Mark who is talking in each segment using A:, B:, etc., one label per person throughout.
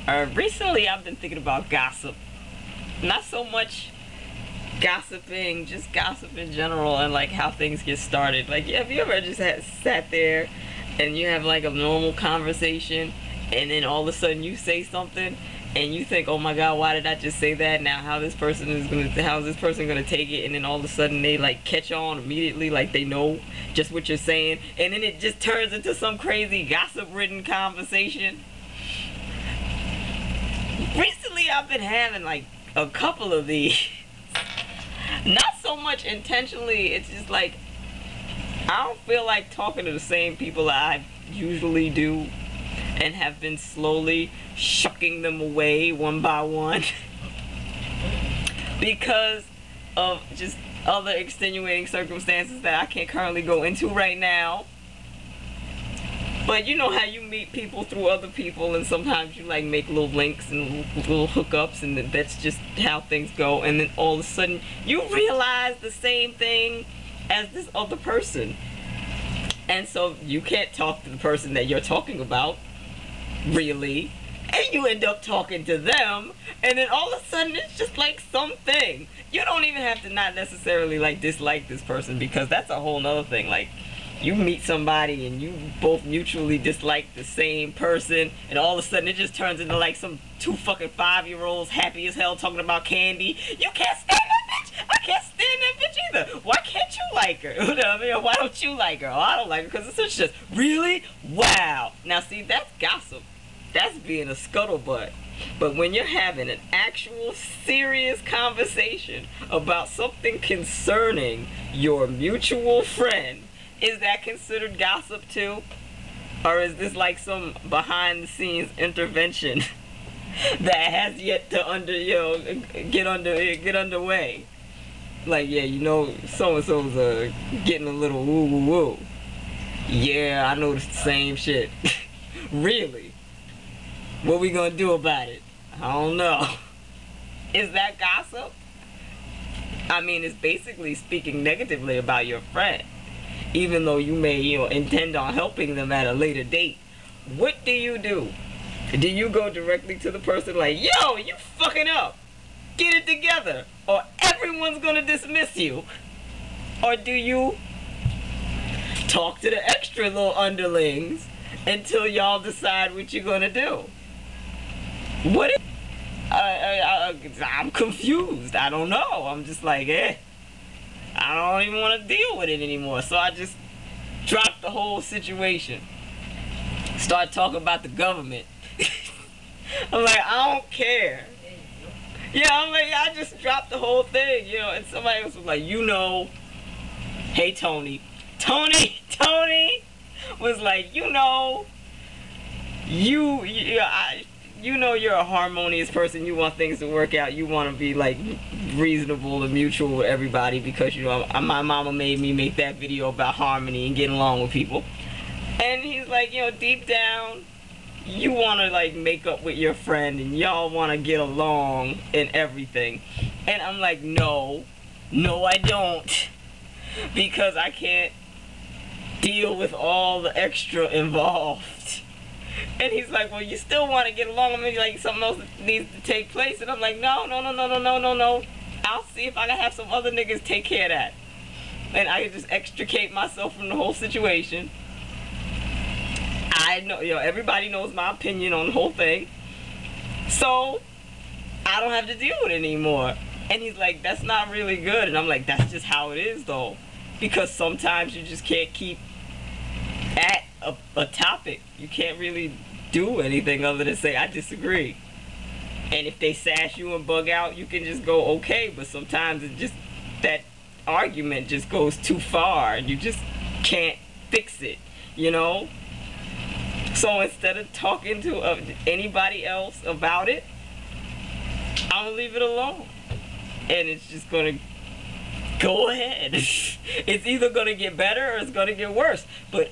A: Recently, I've been thinking about gossip. Not so much gossiping, just gossip in general and like how things get started. Like, have you ever just sat there and you have like a normal conversation and then all of a sudden you say something and you think, oh my god, why did I just say that? Now how is this person gonna take it? And then all of a sudden they like catch on immediately, like they know just what you're saying, and then it just turns into some crazy gossip ridden conversation. Recently I've been having like a couple of these. Not so much intentionally, it's just like I don't feel like talking to the same people that I usually do, and have been slowly shucking them away one by one because of just other extenuating circumstances that I can't currently go into right now. But you know how you meet people through other people, and sometimes you like make little links and little hookups, and that's just how things go. And then all of a sudden you realize the same thing as this other person, and so you can't talk to the person that you're talking about really, and you end up talking to them, and then all of a sudden it's just like something. You don't even have to not necessarily like dislike this person, because that's a whole nother thing. Like, you meet somebody and you both mutually dislike the same person, and all of a sudden it just turns into like some two fucking 5-year-olds happy as hell talking about candy. You can't stand that bitch. I can't stand that bitch either. Why can't you like her? You know what I mean? Why don't you like her? Oh, I don't like her because it's just really wow. Now see, that's gossip. That's being a scuttlebutt. But when you're having an actual serious conversation about something concerning your mutual friend, is that considered gossip too? Or is this like some behind the scenes intervention that has yet to get underway? Like, yeah, you know, so and so's getting a little woo woo woo. Yeah, I noticed the same shit. Really? What we gonna do about it? I don't know. Is that gossip? I mean, it's basically speaking negatively about your friend, even though you may, intend on helping them at a later date. What do you do? Do you go directly to the person like, yo, you fucking up, get it together, or everyone's gonna dismiss you? Or do you talk to the extra little underlings until y'all decide what you're gonna do? What is, I'm confused. I don't know. I'm just like, I don't even want to deal with it anymore. So I just dropped the whole situation. Start talking about the government. I'm like, I don't care. Yeah, I'm like, I just dropped the whole thing, and somebody else was like, hey, Tony was like, you're a harmonious person. You want things to work out. You want to be like reasonable and mutual with everybody, because my mama made me make that video about harmony and getting along with people. And he's like, deep down, you want to like make up with your friend and y'all want to get along and everything. And I'm like, no, I don't, because I can't deal with all the extra involved. And he's like, well, you still want to get along with me, like something else needs to take place. And I'm like, no. I'll see if I can have some other niggas take care of that. And I can just extricate myself from the whole situation. I know, everybody knows my opinion on the whole thing. So, I don't have to deal with it anymore. And he's like, that's not really good. And I'm like, that's just how it is, though. Because sometimes you just can't keep at a topic. You can't really do anything other than say, I disagree. And if they sass you and bug out, you can just go, okay. But sometimes it just, that argument just goes too far and you just can't fix it, So instead of talking to anybody else about it, I'm gonna leave it alone. And it's just gonna go ahead. It's either gonna get better or it's gonna get worse. But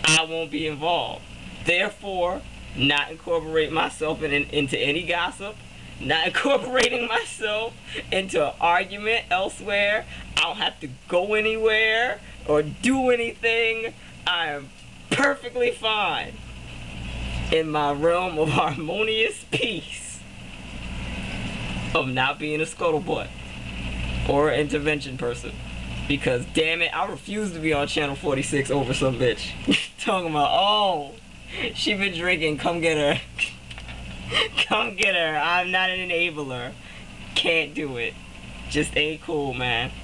A: I won't be involved. Therefore, not incorporate myself into any gossip, not incorporating myself into an argument elsewhere. I don't have to go anywhere or do anything. I am perfectly fine. in my realm of harmonious peace of not being a scuttlebutt or an intervention person. Because damn it, I refuse to be on channel 46 over some bitch talking about, oh, she been drinking, come get her. Come get her. I'm not an enabler. Can't do it. Just ain't cool, man.